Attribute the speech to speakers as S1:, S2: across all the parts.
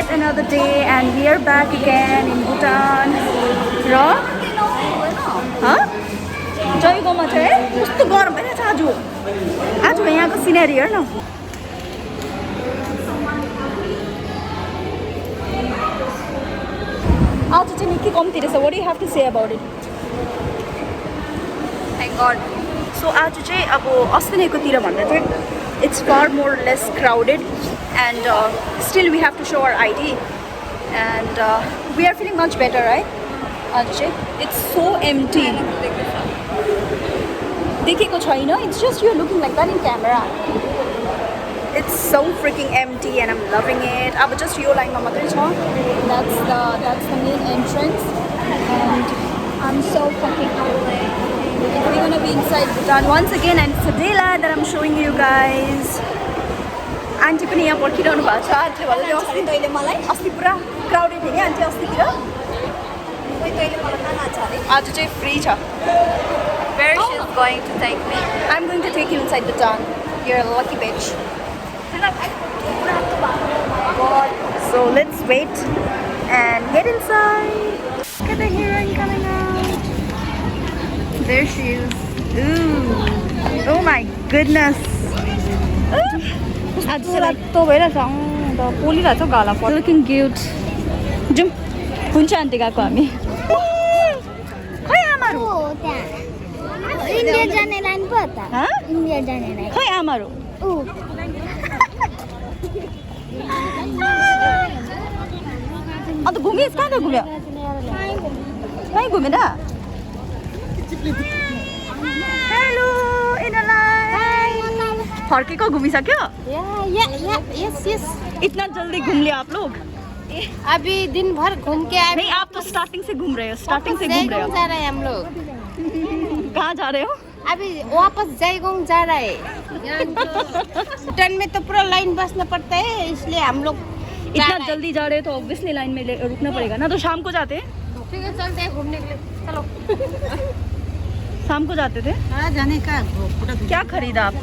S1: yet another day and we are back again in Bhutan. र जयगाउँमा चाहिँ कस्तो गरम भइरहेछ आज यहाँको सिनेरी हेर्न आज चाहिँ निकै कम्ती रहेछ. What do you have to say about it? Thank God. So आज चाहिँ अब अस्तिनेकोतिर भन्दा चाहिँ it's far more less crowded and still we have to show our ID and we are feeling much better, right? आज चाहिँ it's so empty. देखेको छैन. It's just you're looking like that in camera. It's so freaking empty and I'm loving it. अब just यो लाइनमा मात्रै छ. That's the main entrance and I'm so fucking happy. We're gonna be inside Bhutan once again and it's a dayla that I'm showing you guys. Auntie पनि यहाँ पर्खिरहनु भएको छ. आन्टीले भन्दै अस्ति तैले मलाई अस्ति पुरा क्राउडेड थियो नि आन्टी अस्तितिर. कोही तैले मलाई खाना छ अरे. आज चाहिँ फ्री छ. Where she's going to take me? I'm going to take you inside Bhutan. You're a lucky bitch. God. So let's wait and get inside. Look at the heron coming out. There she is. Ooh. Oh my goodness. Looking cute. Jump. हुन्छ aunty गएको हामी. खै आमाहरु.
S2: India जाने line पो त. India जाने line.
S1: खै आमाहरु. अन्त घुमिस कहाँ घुम्यो? कहीँ घुमेन? हेलो इनलाई. फर्केको घुमिसक्यो?
S2: यस.
S1: इतना जल्दी घूम लिया आप लोग?
S2: अभी दिन भर घूम के आए.
S1: नहीं आप तो स्टार्टिंग से घूम रहे हो. स्टार्टिंग से घूम रहे हो.
S2: जा रहे हैं हम लोग.
S1: कहाँ जा रहे हो?
S2: अभी वापस जयगांव जा रहे हैं. ट्रेन में तो पूरा लाइन बसना पड़ता है इसलिए हम लोग
S1: इतना जल्दी जा रहे हो तो ऑब्वियसली लाइन में रुकना पड़ेगा ना. तो शाम को जाते हैं.
S2: ठीक है चलते हैं घूमने के लिए. चलो.
S1: शाम को जाते थे.
S2: हाँ जाने का.
S1: क्या खरीदा आप?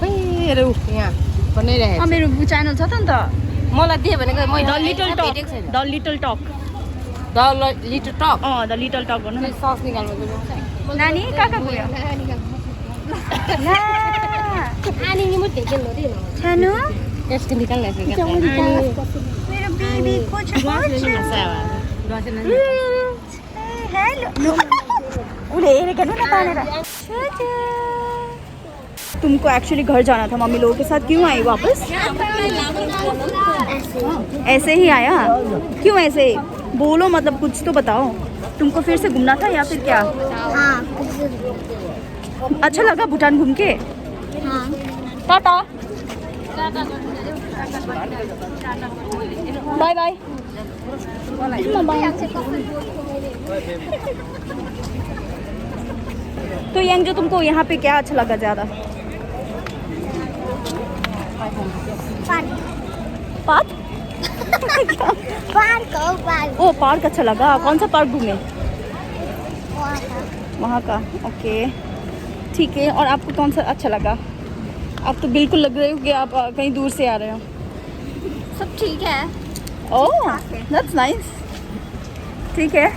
S2: यहाँ बनै रहे.
S1: मेरो च्यानल छ त नि त.
S2: मलाई दिए भनेको म
S1: द लिटल टक. द लिटल टक. द लिटल टक भन्नु न.
S2: सस निकाल्नु.
S1: नानी कहाँ गयो?
S2: आनी नि म टेकल हो रे.
S1: सानो
S2: यसको निकाल्नु है.
S1: मेरो बेबी कुछ हेलो. उले हेरेको न तानेर. तुमको एक्चुअली घर जाना था मम्मी लोगों के साथ. क्यों आई वापस? ऐसे ही आया. क्यों ऐसे? बोलो मतलब कुछ तो बताओ. तुमको फिर से घूमना था या फिर क्या?
S2: हाँ.
S1: अच्छा लगा भूटान घूम के?
S2: हाँ.
S1: टाटा. Bye bye. तो यंग जो तुमको यहाँ पे क्या अच्छा लगा ज़्यादा? पार्क.
S2: पार्क.
S1: ओ पार्क अच्छा लगा. कौन सा पार्क घूमे? वहाँ का. ओके ठीक है. और आपको कौन सा अच्छा लगा? आप तो बिल्कुल लग रहे हो कि आप कहीं दूर से आ रहे हो.
S2: सब ठीक है.
S1: Oh that's nice. ठीक है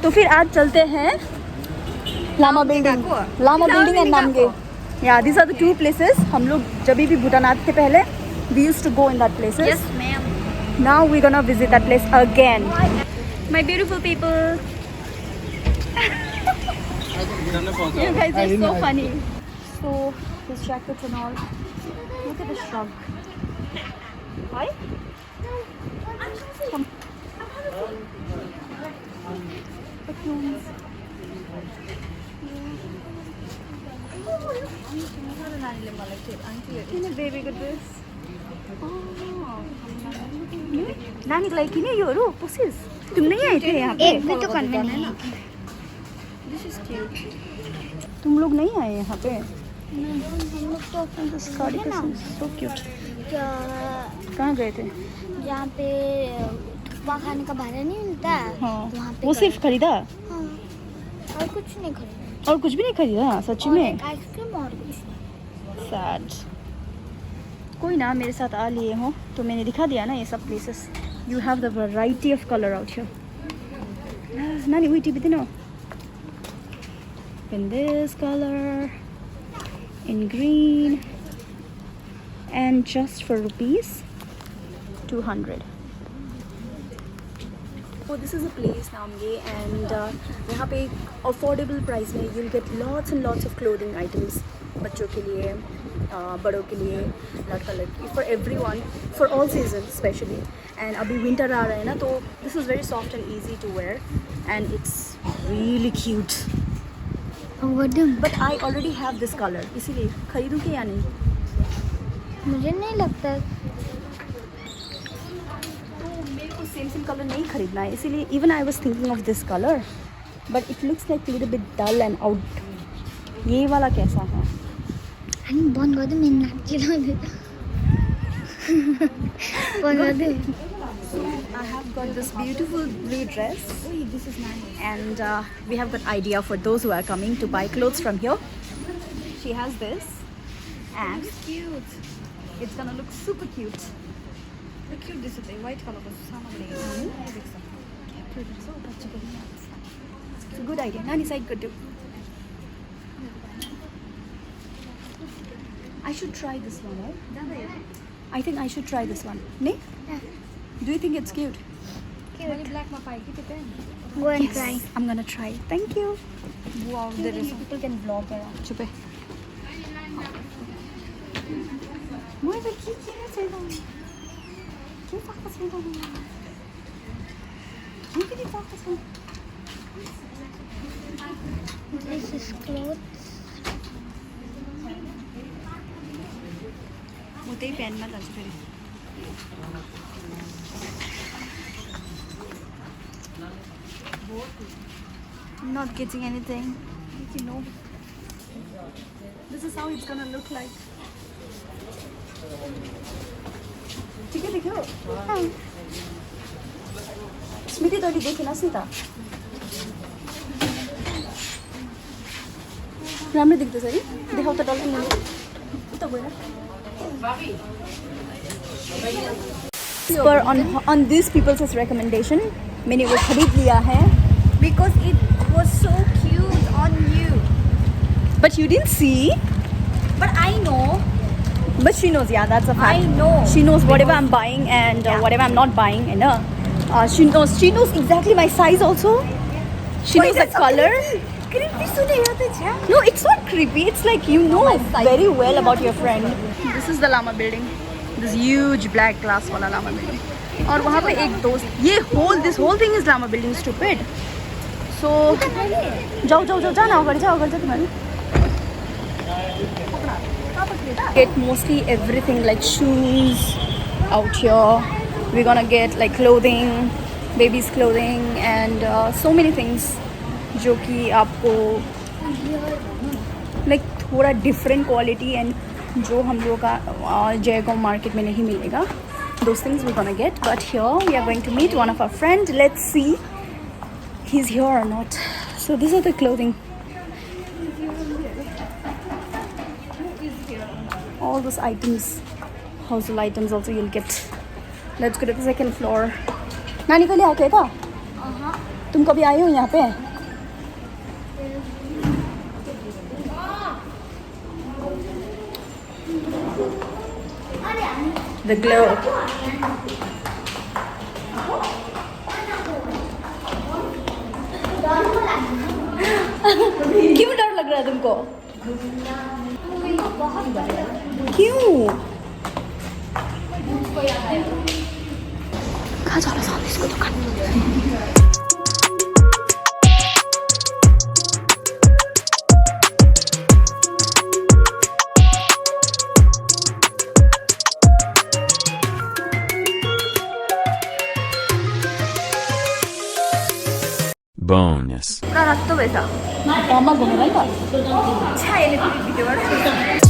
S1: तो फिर आज चलते हैं Lama building. Lama building and Namgay. या this are the two places. हम लोग जब भी भूटान आते थे पहले we used to go in that places.
S2: Yes ma'am.
S1: Now we're gonna visit that place again. My beautiful people. You guys are so funny. So his jackets and all. Look at the shrug. Hi. Come. Perfumes. Baby good dress. नानी को लागि किने योहरू पुसिस. तुम नहीं आए थे यहाँ पे?
S2: एक भी तो करने नहीं ना.
S1: This is cute. तुम लोग नहीं आए यहाँ पे?
S2: नहीं हम लोग तो अपने
S1: साड़ी के साथ so cute. कहाँ गए थे?
S2: जहाँ पे वहाँ खाने का भाड़ा नहीं मिलता.
S1: हाँ.
S2: वहाँ पे
S1: वो सिर्फ खरीदा?
S2: हाँ. और कुछ नहीं खरीदा.
S1: और कुछ भी नहीं खरीदा सच्ची में?
S2: आइसक्रीम और कुछ.
S1: सैड. कोई ना मेरे साथ आ लिए हो तो मैंने दिखा दिया ना ये सब places. You have the variety of color out here. Nani, wait, no. In this color, in green, and just for rupees 200. So this is a place Namge, and यहाँ पे affordable price में you'll get lots and lots of clothing items बच्चों के लिए, बड़ों के लिए, लड़का लड़की, for everyone, for all seasons especially. And अभी winter आ रहा है ना, तो this is very soft and easy to wear, and it's really cute. But I already have this color, इसीलिए खरीदूँ कि या नहीं?
S2: मुझे नहीं लगता
S1: सेम कलर नहीं खरीदना है, इसीलिए even I was thinking of this color, but it looks like a little bit dull and out. ये वाला कैसा है?
S2: अनि बन्द गर्दै मेन लाग्छ बन्द गर्दै.
S1: I have got this beautiful blue dress. Oh, this is nice. And we have got idea for those who are coming to buy clothes from here. She has this, and it's cute. It's gonna look super cute. Look cute this is white color was It's a good idea. Nani side could do. I should try this one, right? I think I should try this one. Ne?
S2: Yeah.
S1: Do you think it's cute?
S2: Cute. Go and try.
S1: I'm gonna try. Thank you. Wow, there is people can vlog around. Chupe.
S2: This is clothes.
S1: I'm not getting anything. You know, this is how it's gonna look like. ठीक है देखो. स्मृति तो देखे ना स्मिता. राम्रो देख्दै छ नि. देखाउ त डल्लै मैले. उता गएर. पर on these people's recommendation मैंने वो खरीद लिया है because it was so cute on you. But you didn't see.
S2: But I know.
S1: But she knows, yeah, that's a fact.
S2: I know.
S1: She knows whatever I'm buying and whatever I'm not buying, and she knows exactly my size also. She knows the color.
S2: Creepy सुने याद है?
S1: No, it's not creepy. It's like you know very well about your friend. This is the lama building. This huge black glass wala lama building. और वहाँ पे एक दोस्त, this whole thing is lama building, stupid. So जाओ जाना अगाडि जाओ तुम्हारे. Get mostly everything like shoes out here. We're gonna get like clothing, baby's clothing, and so many things जो कि आपको like थोड़ा different quality and जो हम लोगों का जयगांव market में नहीं मिलेगा. Those things we're gonna get, but here we are going to meet one of our friends. Let's see he's here or not. So these are the clothing. All those items, household items also you'll get. Let's go to the second floor. नानी कल आके था? तुम कभी आए हो यहाँ पे? The glow. क्यों डर लग रहा है तुमको? क्यों? कहाँ जा रहा है इसको दुकान?
S3: Bonus.
S1: Mama, go ahead.